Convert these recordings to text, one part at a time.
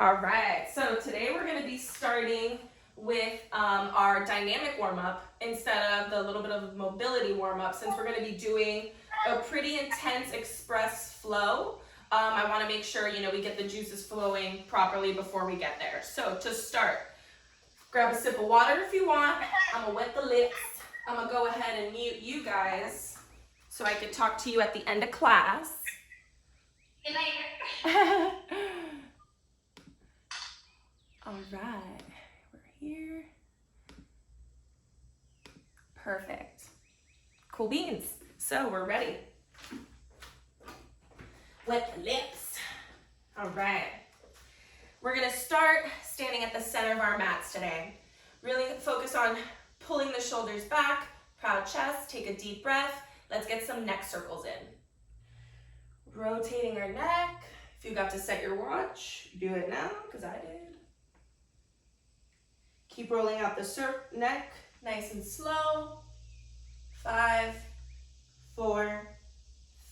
All right, so today we're going to be starting with our dynamic warm-up instead of the little bit of mobility warm-up, since we're going to be doing a pretty intense express flow. I want to make sure, we get the juices flowing properly before we get there. So to start, grab a sip of water if you want. I'm going to wet the lips. I'm going to go ahead and mute you guys so I can talk to you at the end of class. Good night. All right, we're here. Perfect. Cool beans. So we're ready. Wet the lips. All right. We're gonna start standing at the center of our mats today. Really focus on pulling the shoulders back, proud chest, take a deep breath. Let's get some neck circles in. Rotating our neck. If you got to set your watch, do it now, because I did. Keep rolling out the neck, nice and slow. 5, 4,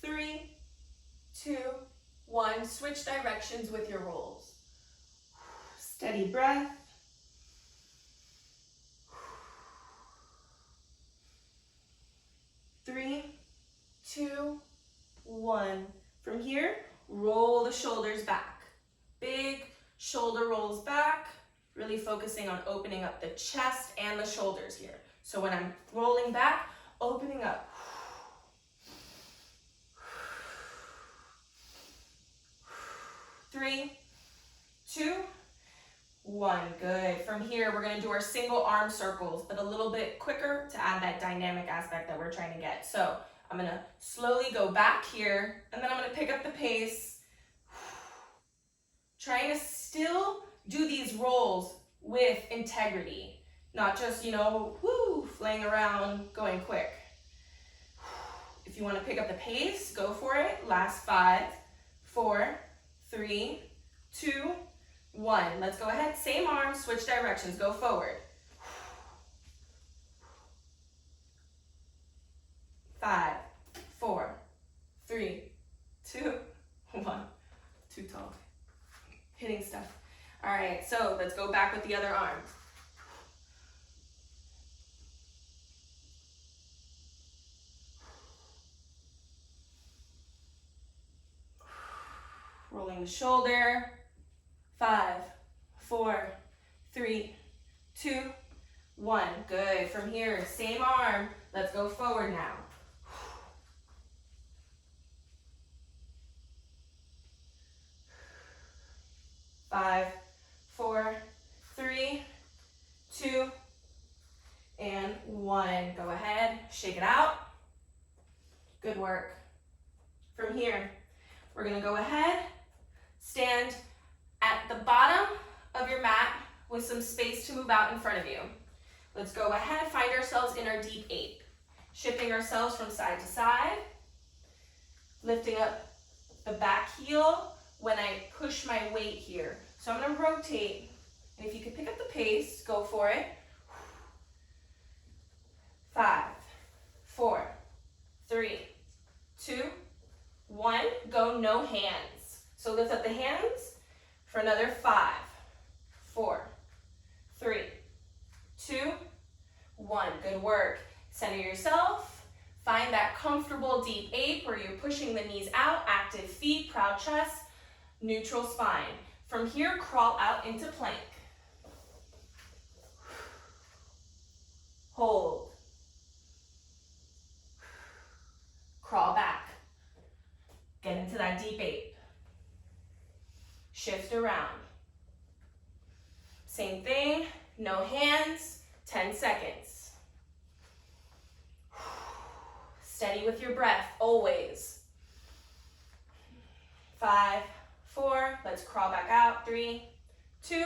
3, 2, 1. Switch directions with your rolls. Steady breath. Three, 2, 1. From here, roll the shoulders back. Big shoulder rolls back. Really focusing on opening up the chest and the shoulders here. So when I'm rolling back, opening up. 3, 2, 1. Good. From here, we're going to do our single arm circles, but a little bit quicker to add that dynamic aspect that we're trying to get. So I'm going to slowly go back here, and then I'm going to pick up the pace. Trying to still do these rolls with integrity, not just, flaying around, going quick. If you want to pick up the pace, go for it. Last 5, 4, 3, 2, 1. Let's go ahead. Same arm, switch directions, go forward. 5, 4, 3, 2, 1. Too tall. Hitting stuff. All right, so let's go back with the other arm. Rolling the shoulder. 5, 4, 3, 2, 1. Good. From here, same arm. Let's go forward now. 5, 4, 3, 2, and 1. Go ahead, shake it out. Good work. From here, we're gonna go ahead, stand at the bottom of your mat with some space to move out in front of you. Let's go ahead, find ourselves in our deep 8. Shifting ourselves from side to side, lifting up the back heel when I push my weight here. So I'm going to rotate, and if you could pick up the pace, go for it. 5, 4, 3, 2, 1. Go no hands. So lift up the hands for another 5, 4, 3, 2, 1. Good work. Center yourself. Find that comfortable deep 8 where you're pushing the knees out, active feet, proud chest, neutral spine. From here, crawl out into plank. Hold. Crawl back. Get into that deep 8. Shift around. Same thing, no hands, 10 seconds. Steady with your breath, always. 5, 4, let's crawl back out. 3, 2,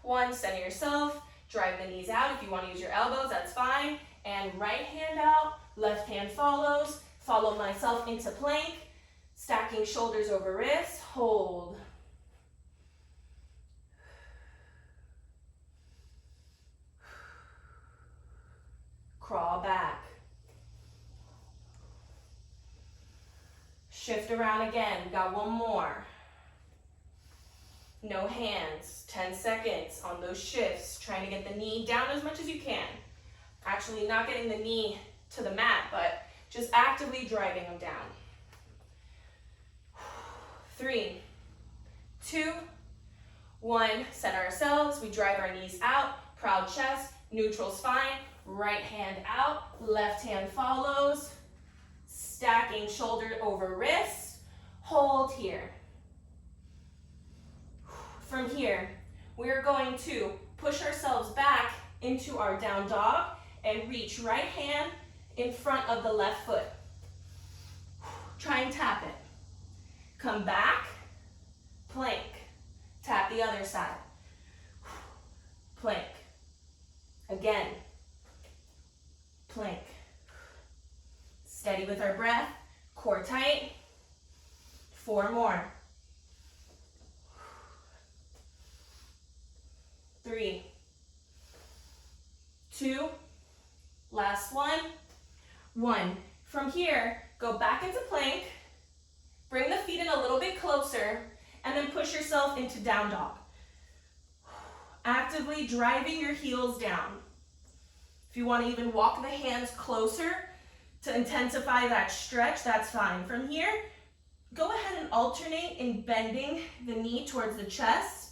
1, center yourself. Drive the knees out. If you want to use your elbows, that's fine. And right hand out, left hand follows. Follow myself into plank. Stacking shoulders over wrists. Hold. Crawl back. Shift around again. We got one more. No hands. 10 seconds on those shifts, trying to get the knee down as much as you can. Actually not getting the knee to the mat, but just actively driving them down. 3, 2, 1. Center ourselves. We drive our knees out. Proud chest, neutral spine. Right hand out, left hand follows. Stacking shoulder over wrist. Hold here. From here, we're going to push ourselves back into our down dog and reach right hand in front of the left foot. Try and tap it. Come back, plank. Tap the other side. Plank. Again. Plank. Steady with our breath. Core tight. 4 more. 3, 2, last one. 1. From here, go back into plank. Bring the feet in a little bit closer, and then push yourself into down dog. Actively driving your heels down. If you want to even walk the hands closer to intensify that stretch, that's fine. From here, go ahead and alternate in bending the knee towards the chest.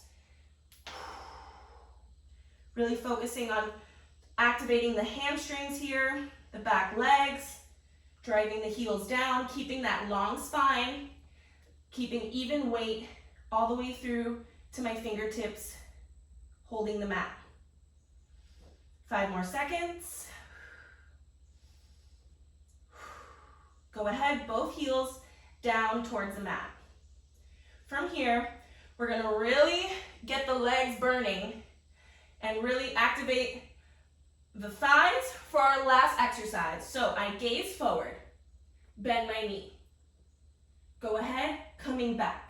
Really focusing on activating the hamstrings here, the back legs, driving the heels down, keeping that long spine, keeping even weight all the way through to my fingertips, holding the mat. 5 more seconds. Go ahead, both heels down towards the mat. From here, we're gonna really get the legs burning and really activate the thighs for our last exercise. So I gaze forward, bend my knee. Go ahead, coming back.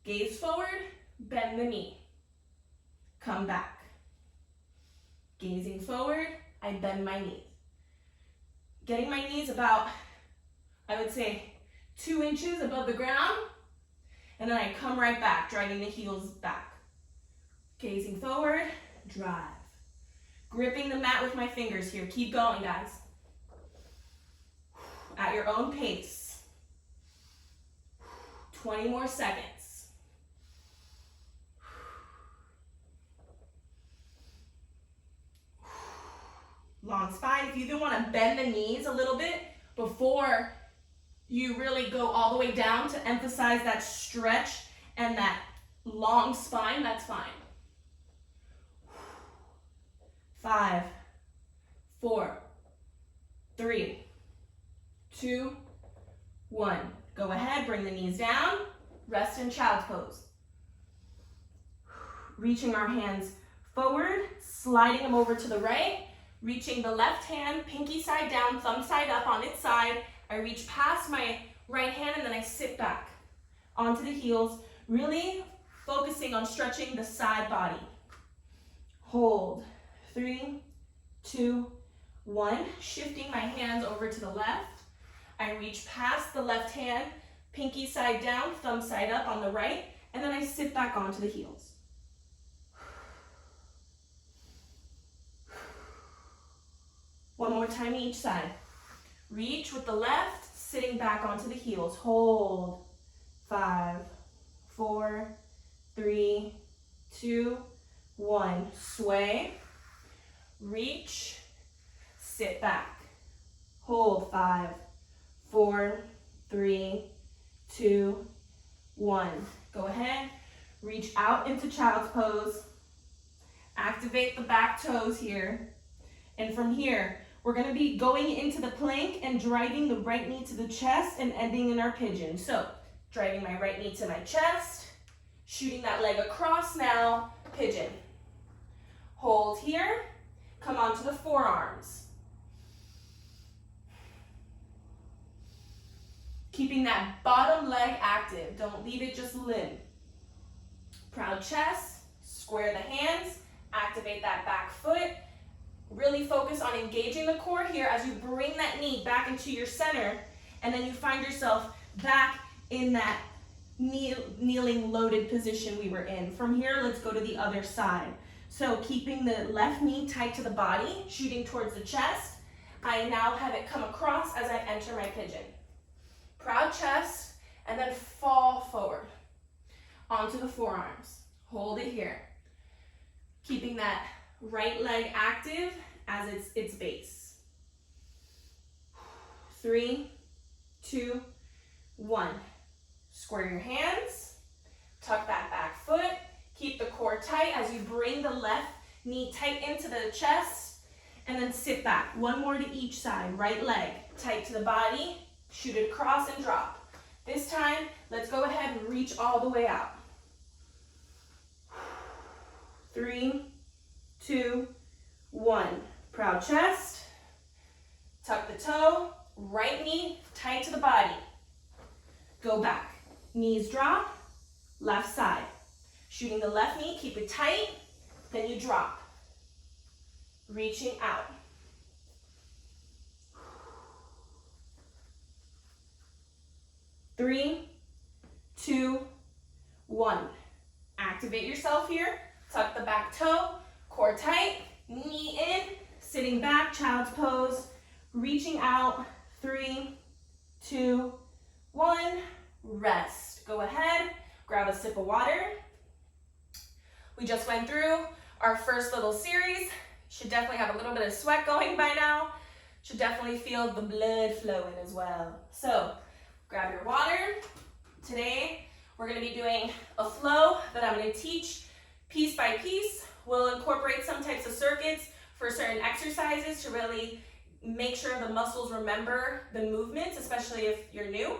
Gaze forward, bend the knee. Come back. Gazing forward, I bend my knees. Getting my knees about, I would say, 2 inches above the ground, and then I come right back, driving the heels back. Gazing forward, drive. Gripping the mat with my fingers here. Keep going, guys. At your own pace. 20 more seconds. Long spine. If you even want to bend the knees a little bit before you really go all the way down to emphasize that stretch and that long spine, that's fine. 5, 4, 3, 2, 1. Go ahead, bring the knees down, rest in child's pose. Reaching our hands forward, sliding them over to the right, reaching the left hand, pinky side down, thumb side up on its side. I reach past my right hand and then I sit back onto the heels, really focusing on stretching the side body. Hold. 3, 2, 1. Shifting my hands over to the left. I reach past the left hand, pinky side down, thumb side up on the right, and then I sit back onto the heels. One more time each side. Reach with the left, sitting back onto the heels. Hold. 5, 4, 3, 2, 1. Sway. Reach, sit back, hold. 5, 4, 3, 2, 1. Go ahead, reach out into child's pose, activate the back toes here, and from here, we're gonna be going into the plank and driving the right knee to the chest and ending in our pigeon. So, driving my right knee to my chest, shooting that leg across now, pigeon. Hold here. Come onto the forearms. Keeping that bottom leg active. Don't leave it just limp. Proud chest, square the hands, activate that back foot. Really focus on engaging the core here as you bring that knee back into your center, and then you find yourself back in that kneeling loaded position we were in. From here, let's go to the other side. So keeping the left knee tight to the body, shooting towards the chest. I now have it come across as I enter my pigeon. Proud chest, and then fall forward onto the forearms. Hold it here. Keeping that right leg active as its base. 3, 2, 1. Square your hands, tuck that back foot, keep the core tight as you bring the left knee tight into the chest, and then sit back. One more to each side. Right leg tight to the body, shoot it across and drop. This time, let's go ahead and reach all the way out. 3, 2, 1. Proud chest, tuck the toe, right knee tight to the body. Go back. Knees drop, left side. Shooting the left knee, keep it tight, then you drop. Reaching out. 3, 2, 1. Activate yourself here. Tuck the back toe, core tight, knee in, sitting back, child's pose, reaching out. 3, 2, 1. Rest. Go ahead, grab a sip of water. We just went through our first little series. Should definitely have a little bit of sweat going by now. Should definitely feel the blood flowing as well. So grab your water. Today we're going to be doing a flow that I'm going to teach piece by piece. We'll incorporate some types of circuits for certain exercises to really make sure the muscles remember the movements, especially if you're new.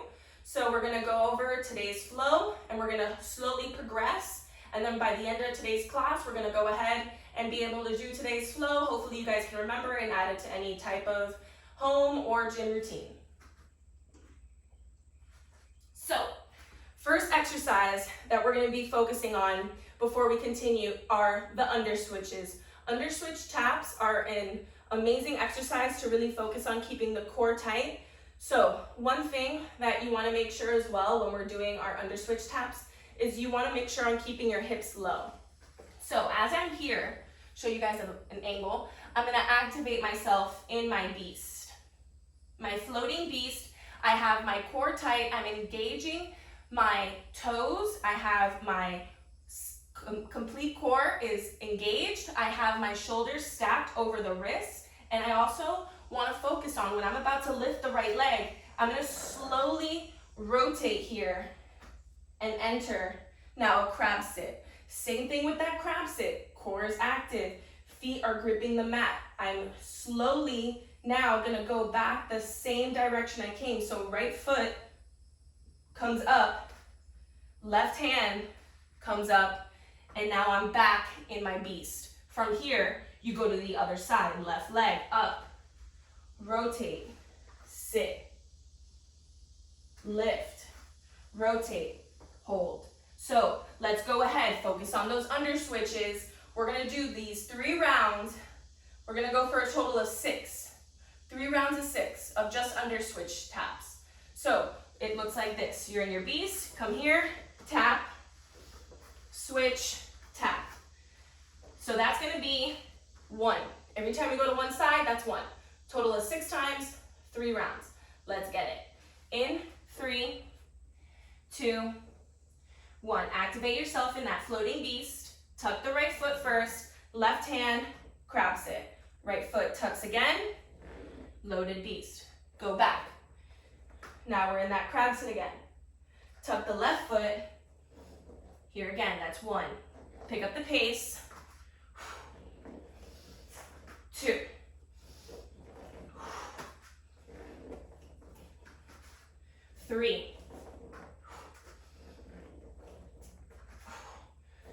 So we're going to go over today's flow and we're going to slowly progress. And then by the end of today's class, we're going to go ahead and be able to do today's flow. Hopefully you guys can remember and add it to any type of home or gym routine. So first exercise that we're going to be focusing on before we continue are the underswitches. Underswitch taps are an amazing exercise to really focus on keeping the core tight. So one thing that you want to make sure as well when we're doing our underswitch taps is you want to make sure I'm keeping your hips low. So as I'm here, show you guys an angle, I'm going to activate myself in my beast. My floating beast, I have my core tight, I'm engaging my toes, I have my complete core is engaged, I have my shoulders stacked over the wrists, and I also want to focus on when I'm about to lift the right leg, I'm going to slowly rotate here and enter now a crab sit. Same thing with that crab sit. Core is active, feet are gripping the mat. I'm slowly now going to go back the same direction I came. So right foot comes up, left hand comes up, and now I'm back in my beast. From here, you go to the other side, left leg up, rotate, sit, lift, rotate, hold. So let's go ahead, focus on those under switches. We're gonna do these 3 rounds. We're gonna go for a total of 6. 3 rounds of 6 of just under switch taps. So it looks like this. You're in your beast, come here, tap, switch, tap. So that's gonna be 1. Every time we go to one side, that's 1. Total of 6 times, 3 rounds. Let's get it. In 3, 2, 1. Activate yourself in that floating beast. Tuck the right foot first, left hand, crab sit. Right foot tucks again, loaded beast. Go back. Now we're in that crab sit again. Tuck the left foot. Here again, that's 1. Pick up the pace. 2. 3.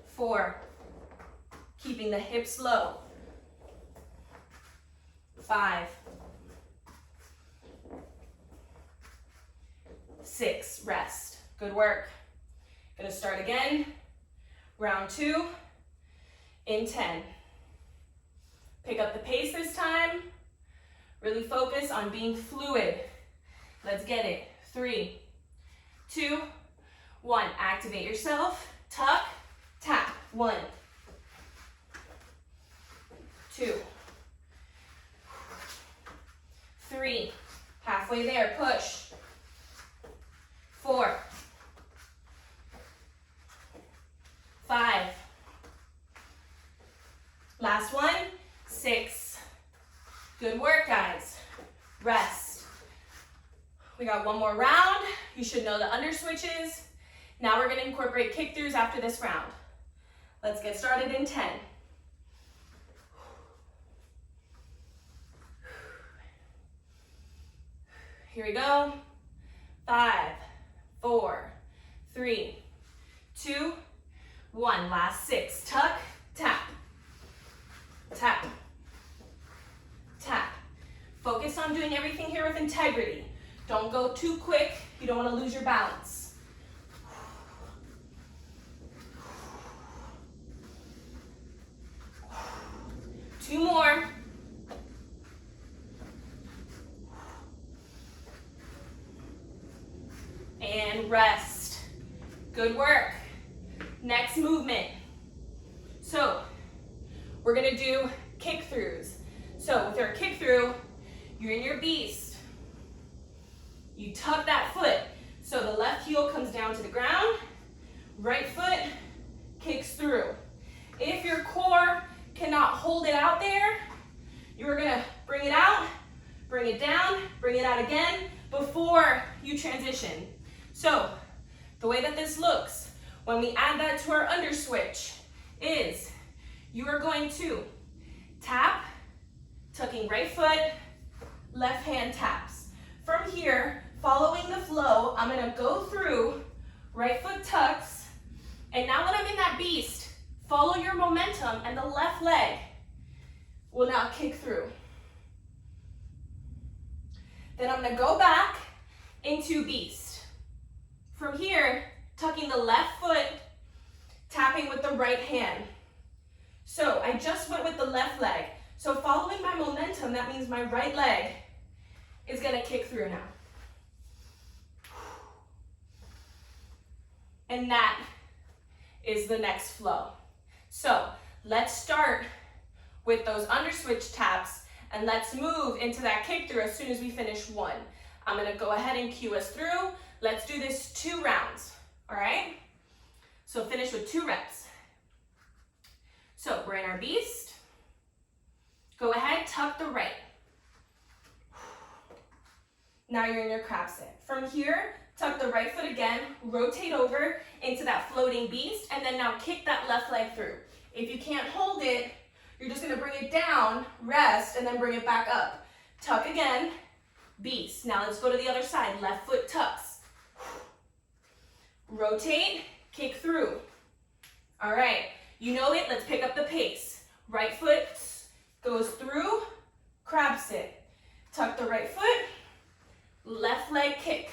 4. Keeping the hips low. 5. 6. Rest. Good work. Gonna start again. Round 2 in 10. Pick up the pace this time. Really focus on being fluid. Let's get it. 3, 2, 1. Activate yourself. Tuck, tap. 1, 2, 3. Halfway there, push. 4, 5. Last one, 6. Good work, guys. Rest. We got one more round. You should know the under switches. Now we're gonna incorporate kick throughs after this round. Let's get started in 10. Here we go. 5, 4, 3, 2, 1. Last 6. Tuck, tap, tap, tap. Focus on doing everything here with integrity. Don't go too quick. You don't want to lose your balance. Two more. And rest. Good work. Next movement. So we're gonna do kick throughs. So with our kick through, you're in your beast. You tuck that foot. So the left heel comes down to the ground, right foot kicks through. If your core cannot hold it out there, you're gonna bring it out, bring it down, bring it out again before you transition. So the way that this looks, when we add that to our under switch, is you are going to tap, tucking right foot, left hand taps. From here, following the flow, I'm gonna go through, right foot tucks, and now that I'm in that beast, follow your momentum and the left leg will now kick through. Then I'm gonna go back into beast. From here, tucking the left foot, tapping with the right hand. So I just went with the left leg. So following my momentum, that means my right leg is gonna kick through now. And that is the next flow. So let's start with those under switch taps and let's move into that kick through as soon as we finish one. I'm gonna go ahead and cue us through. Let's do this 2 rounds, all right? So finish with 2 reps. So we're in our beast. Go ahead, tuck the right. Now you're in your crab sit. From here, tuck the right foot again, rotate over into that floating beast, and then now kick that left leg through. If you can't hold it, you're just gonna bring it down, rest, and then bring it back up. Tuck again, beast. Now let's go to the other side. Left foot tucks. Rotate, kick through. All right, you know it, let's pick up the pace. Right foot goes through, crab sit. Tuck the right foot, left leg kick.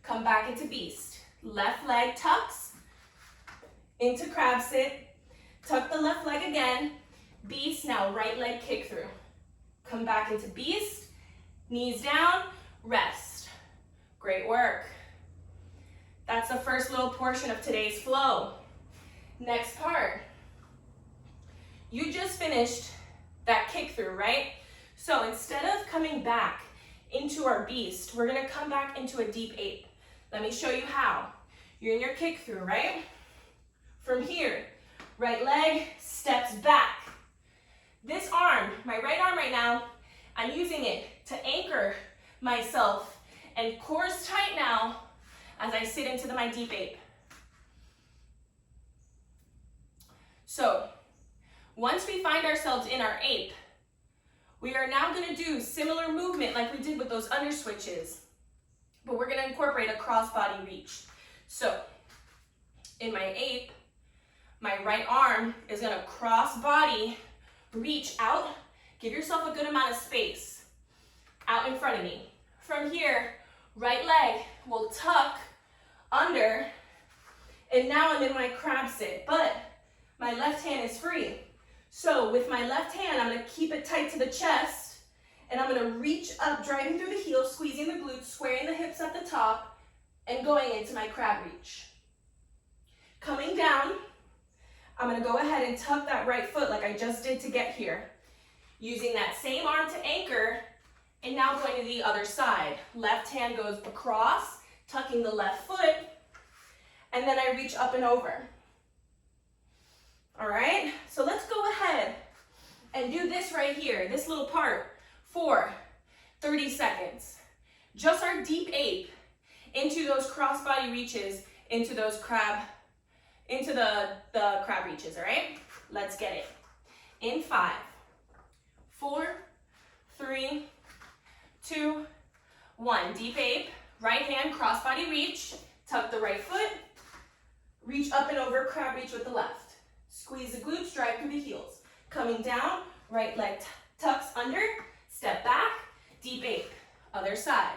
Come back into beast. Left leg tucks, into crab sit. Tuck the left leg again, beast, now right leg kick through. Come back into beast, knees down, rest. Great work. That's the first little portion of today's flow. Next part. You just finished that kick through, right? So instead of coming back into our beast, we're gonna come back into a deep 8. Let me show you how. You're in your kick through, right? From here, right leg steps back. This arm, my right arm right now, I'm using it to anchor myself, and core is tight now as I sit into my deep 8. So once we find ourselves in our 8, we are now going to do similar movement like we did with those under switches, but we're going to incorporate a cross-body reach. So in my 8, my right arm is going to cross-body reach out. Give yourself a good amount of space out in front of me. From here, right leg will tuck under, and now I'm in my crab sit, but my left hand is free. So with my left hand, I'm gonna keep it tight to the chest, and I'm gonna reach up, driving through the heels, squeezing the glutes, squaring the hips at the top, and going into my crab reach. Coming down, I'm gonna go ahead and tuck that right foot like I just did to get here. Using that same arm to anchor, and now going to the other side. Left hand goes across, tucking the left foot, and then I reach up and over. All right, so let's go ahead and do this right here, this little part, for 30 seconds. Just our deep ape into those crossbody reaches, into those crab, into the crab reaches, all right? Let's get it. In 5, 4, 3, 2, 1. Deep ape, right hand, crossbody reach, tuck the right foot, reach up and over, crab reach with the left. Squeeze the glutes, drive through the heels. Coming down, right leg tucks under, step back, deep ape, other side.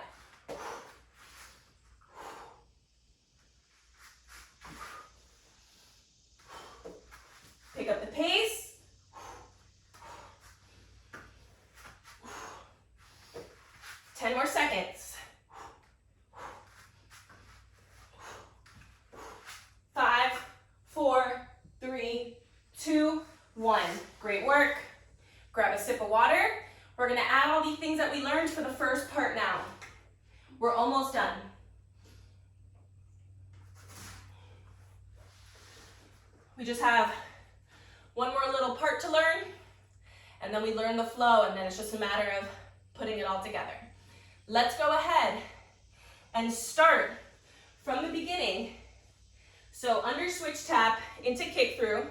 Pick up the pace. 10 more seconds. 5, 4, 3, 2, 1. Great work. Grab a sip of water. We're gonna add all the things that we learned for the first part now. We're almost done. We just have one more little part to learn, and then we learn the flow, and then it's just a matter of putting it all together. Let's go ahead and start from the beginning. So under switch tap into kick through,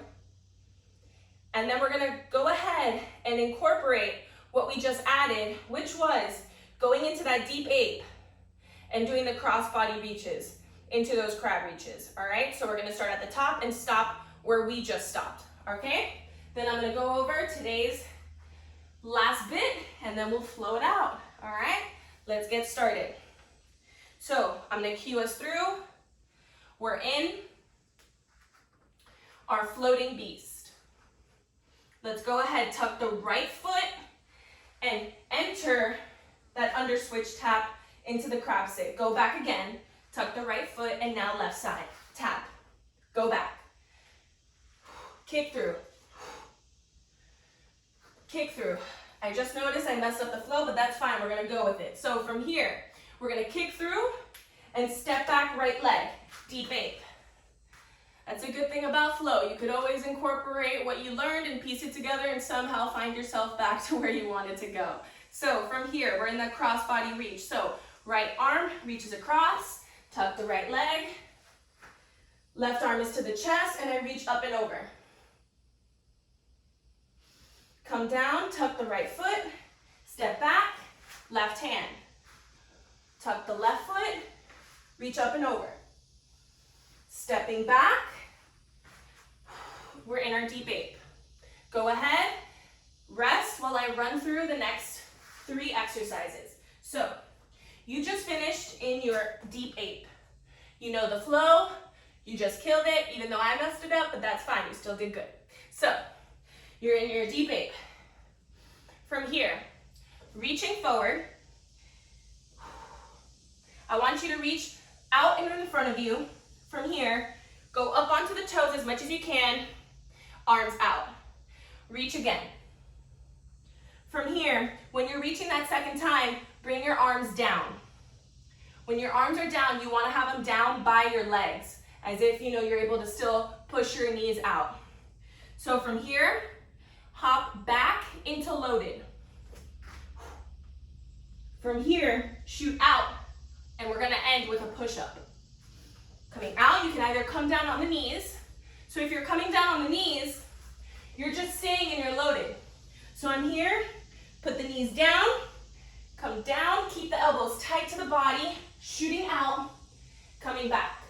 and then we're gonna go ahead and incorporate what we just added, which was going into that deep ape and doing the crossbody reaches into those crab reaches, all right? So we're gonna start at the top and stop where we just stopped, okay? Then I'm gonna go over today's last bit, and then we'll flow it out, all right? Let's get started. So I'm gonna cue us through. We're in our floating beast. Let's go ahead, tuck the right foot and enter that under switch tap into the crab sit. Go back again, tuck the right foot, and now left side, tap, go back. Kick through, kick through. I just noticed I messed up the flow, but that's fine, we're gonna go with it. So from here, we're gonna kick through and step back right leg, deep ape. That's a good thing about flow. You could always incorporate what you learned and piece it together and somehow find yourself back to where you wanted to go. So from here, we're in the crossbody reach. So right arm reaches across, tuck the right leg, left arm is to the chest, and I reach up and over. Come down, tuck the right foot, step back, left hand. Tuck the left foot, reach up and over. Stepping back, we're in our deep ape. Go ahead, rest while I run through the next 3 exercises. So, you just finished in your deep ape. You know the flow, you just killed it, even though I messed it up, but that's fine, you still did good. So, you're in your deep ape. From here, reaching forward, I want you to reach out and in front of you. From here, go up onto the toes as much as you can, arms out. Reach again. From here, when you're reaching that second time, bring your arms down. When your arms are down, you want to have them down by your legs, as if you're able to still push your knees out. So from here, hop back into loaded. From here, shoot out, and we're gonna end with a push-up. Coming out, you can either come down on the knees. So if you're coming down on the knees, you're just staying and you're loaded. So I'm here, put the knees down, come down, keep the elbows tight to the body, shooting out, coming back.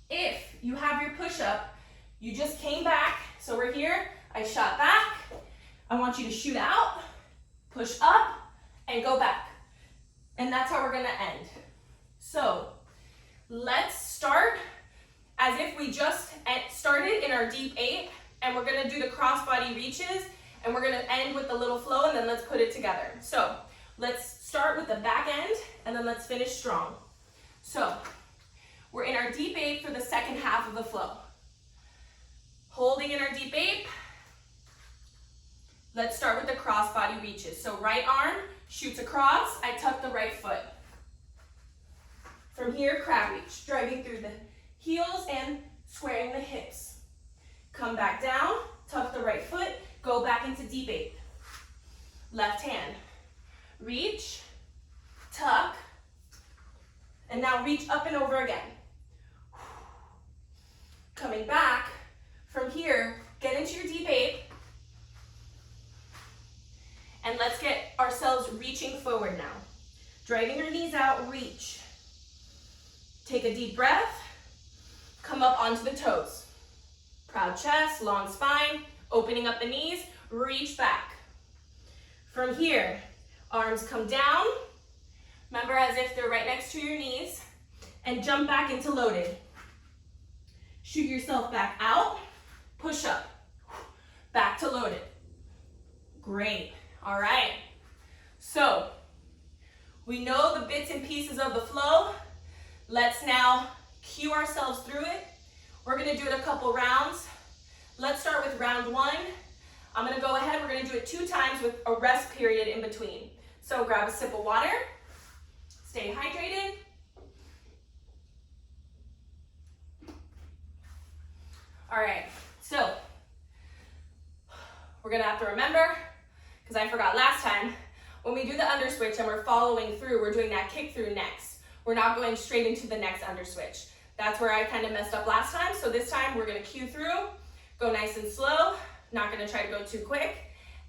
If you have your push-up, you just came back, so we're here, I shot back, I want you to shoot out, push up, and go back. And that's how we're gonna end. So let's start as if we just started in our deep ape, and we're gonna do the crossbody reaches, and we're gonna end with the little flow, and then let's put it together. So let's start with the back end, and then let's finish strong. So we're in our deep eight for the second half of the flow. Holding in our deep eight. Let's start with the cross body reaches. So right arm shoots across, I tuck the right foot. From here, crab reach, driving through the heels and squaring the hips. Come back down, tuck the right foot, go back into deep eight. Left hand, reach, tuck, and now reach up and over again. Coming back, from here, get into your deep eight, and let's get ourselves reaching forward now. Driving your knees out, reach. Take a deep breath, come up onto the toes. Proud chest, long spine, opening up the knees, reach back. From here, arms come down, remember as if they're right next to your knees, and jump back into loaded. Shoot yourself back out, push up, back to loaded. Great, all right. So, we know the bits and pieces of the flow. Let's now cue ourselves through it. We're gonna do it a couple rounds. Let's start with round one. I'm gonna go ahead, we're gonna do it 2 times with a rest period in between. So grab a sip of water, stay hydrated. All right, so we're gonna have to remember, because I forgot last time, when we do the under switch and we're following through, we're doing that kick through next. We're not going straight into the next under switch. That's where I kind of messed up last time. So this time we're gonna cue through, go nice and slow, not gonna try to go too quick.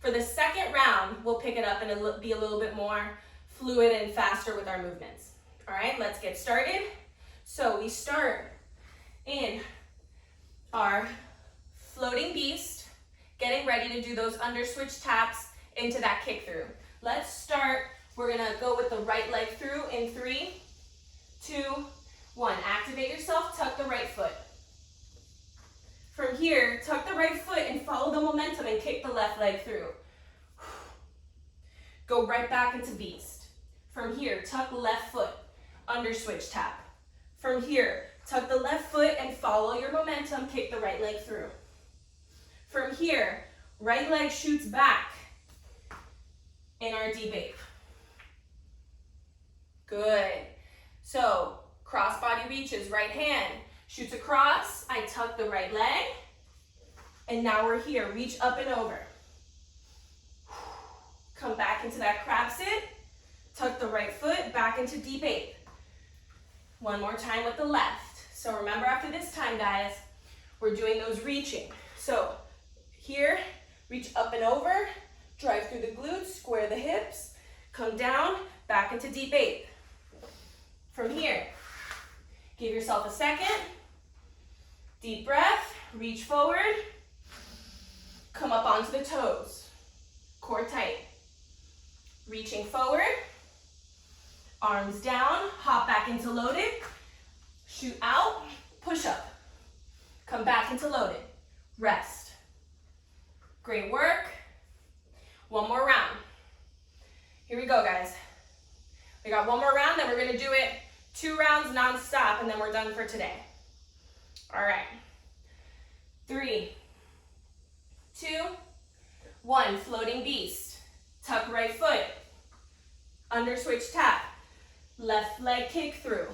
For the second round, we'll pick it up and it'll be a little bit more fluid and faster with our movements. All right, let's get started. So we start in our floating beast, getting ready to do those under switch taps into that kick through. Let's start, we're gonna go with the right leg through in 3, 2, 1. Activate yourself, tuck the right foot. From here, tuck the right foot and follow the momentum and kick the left leg through. Go right back into beast. From here, tuck left foot, under switch tap. From here, tuck the left foot and follow your momentum, kick the right leg through. From here, right leg shoots back in our deep eight. Good. So, cross body reaches, right hand shoots across, I tuck the right leg, and now we're here, reach up and over. Come back into that crab sit, tuck the right foot, back into deep eight. One more time with the left. So remember after this time, guys, we're doing those reaching. So here, reach up and over, drive through the glutes, square the hips, come down, back into deep eight. From here, give yourself a second, deep breath, reach forward, come up onto the toes, core tight. Reaching forward, arms down, hop back into loaded, shoot out, push up, come back into loaded, rest. Great work. One more round. Here we go, guys. We got one more round, then we're gonna do it 2 rounds non-stop, and then we're done for today. All right. 3, 2, 1, floating beast. Tuck right foot, under switch tap, left leg kick through,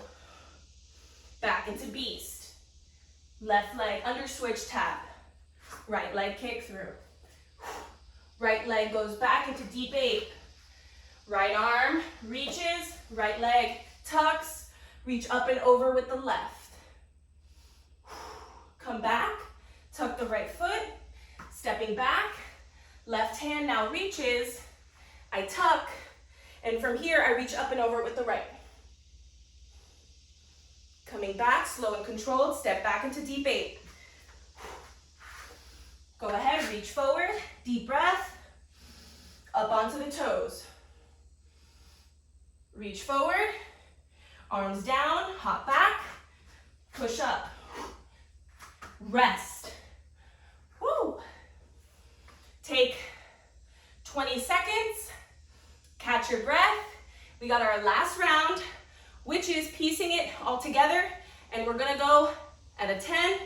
back into beast, left leg under switch tap, right leg kick through, right leg goes back into deep eight, right arm reaches, right leg tucks, reach up and over with the left, come back, tuck the right foot, stepping back, left hand now reaches, I tuck, and from here I reach up and over with the right. Coming back, slow and controlled, step back into deep eight. Go ahead, reach forward, deep breath, up onto the toes. Reach forward, arms down, hop back, push up, rest. Woo! Take 20 seconds. Catch your breath. We got our last round. which is piecing it all together. And we're gonna go at a 10,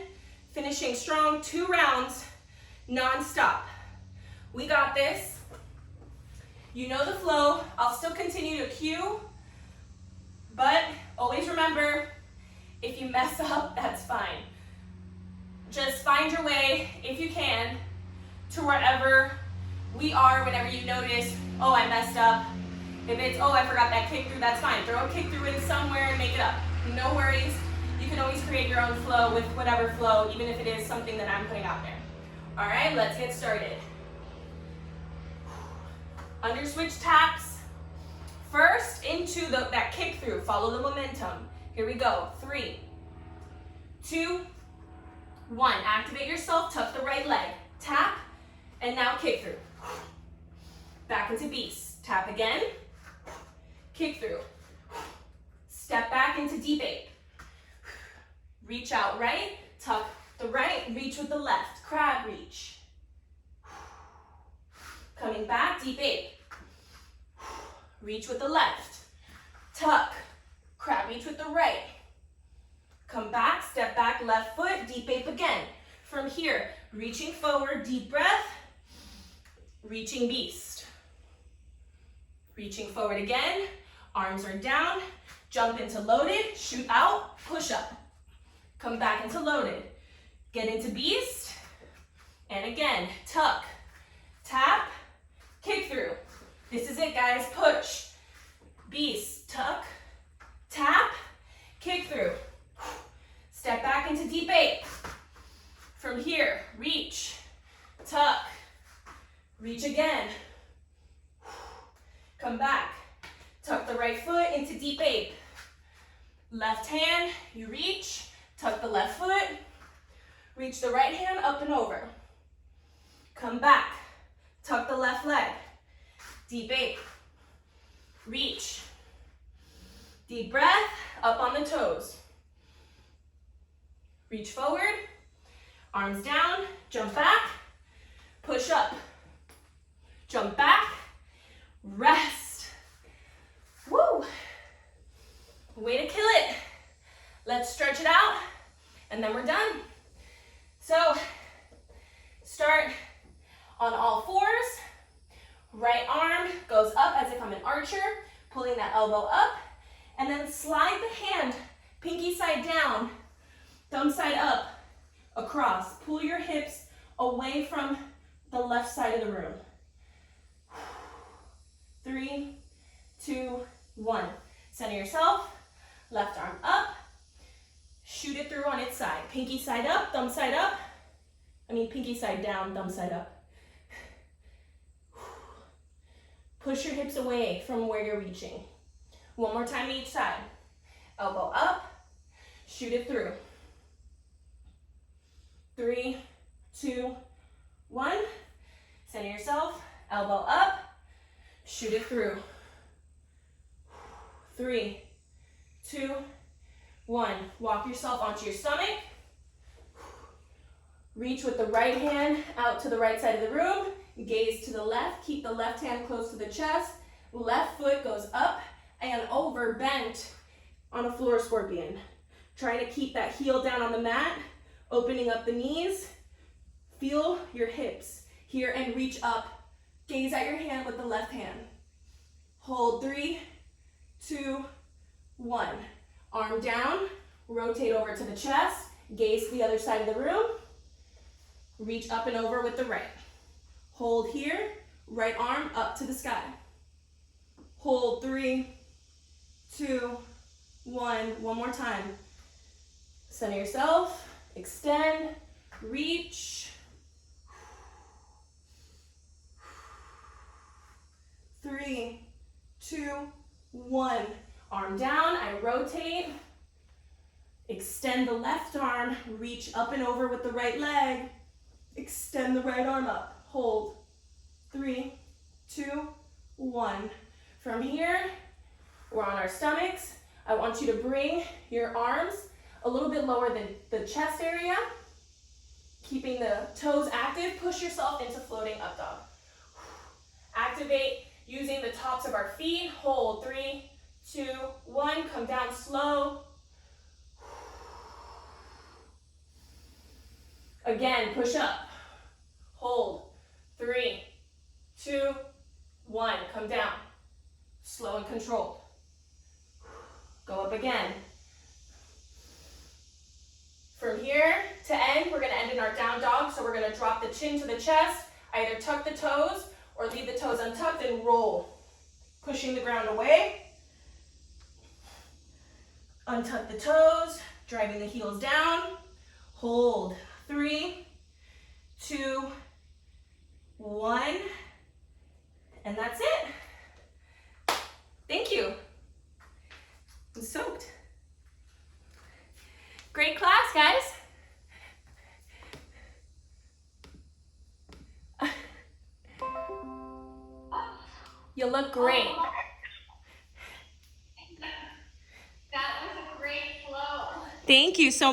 finishing strong, 2 rounds, non-stop. We got this. You know the flow. I'll still continue to cue, but always remember, if you mess up, that's fine. Just find your way, if you can, to wherever we are whenever you notice, oh, I messed up. If it's, oh, I forgot that kick through, that's fine. Throw a kick through in somewhere and make it up. No worries. You can always create your own flow with whatever flow, even if it is something that I'm putting out there. All right, let's get started. Under switch taps. First into that kick through. Follow the momentum. Here we go. 3, 2, 1. Activate yourself. Tuck the right leg. Tap, and now kick through. Back into beast. Tap again. Kick through. Step back into deep 8. Reach out right. Tuck the right. Reach with the left. Crab reach. Coming back, deep 8. Reach with the left. Tuck. Crab reach with the right. Come back, step back, left foot, deep 8 again. From here, reaching forward, deep breath. Reaching beast. Reaching forward again. Arms are down. Jump into loaded. Shoot out. Push up. Come back into loaded. Get into beast. And again, tuck. Tap. Kick through. This is it, guys. Push. Beast. Tuck. Tap. Kick through. Step back into deep 8. From here, reach. Tuck. Reach again. Come back. Tuck the right foot into deep 8. Left hand, you reach. Tuck the left foot. Reach the right hand up and over. Come back. Tuck the left leg. Deep 8. Reach. Deep breath, up on the toes. Reach forward. Arms down, jump back. Push up. Jump back. Rest. Woo! Way to kill it. Let's stretch it out, and then we're done. So, start on all fours. Right arm goes up as if I'm an archer, pulling that elbow up, and then slide the hand, pinky side down, thumb side up, across. Pull your hips away from the left side of the room. 3, 2, 1. Center yourself, left arm up, shoot it through on its side. Pinky side up, thumb side up. Pinky side down, thumb side up. Push your hips away from where you're reaching. One more time each side. Elbow up, shoot it through. 3, 2, 1. Center yourself, elbow up, shoot it through. 3, 2, 1. Walk yourself onto your stomach. Reach with the right hand out to the right side of the room. Gaze to the left. Keep the left hand close to the chest. Left foot goes up and over, bent on a floor scorpion. Try to keep that heel down on the mat, opening up the knees. Feel your hips here and reach up. Gaze at your hand with the left hand. Hold 3, 2, 1. Arm down, rotate over to the chest. Gaze to the other side of the room. Reach up and over with the right. Hold here, right arm up to the sky. Hold 3, 2, 1. One more time. Center yourself, extend, reach. 3, 2, 1. Arm down, I rotate. Extend the left arm, reach up and over with the right leg. Extend the right arm up. Hold. 3, 2, 1. From here, we're on our stomachs. I want you to bring your arms a little bit lower than the chest area. Keeping the toes active, push yourself into floating up dog. Activate using the tops of our feet. Hold. 3, 2, 1. Come down slow. Again, push up. Hold. 3, 2, 1. Come down. Slow and controlled. Go up again. From here to end, we're going to end in our down dog. So we're going to drop the chin to the chest, either tuck the toes or leave the toes untucked and roll. Pushing the ground away. Untuck the toes, driving the heels down. Hold. 3, 2, 1. And that's it. Thank you. I'm soaked. Great class, guys. You look great. That was a great flow. Thank you so much.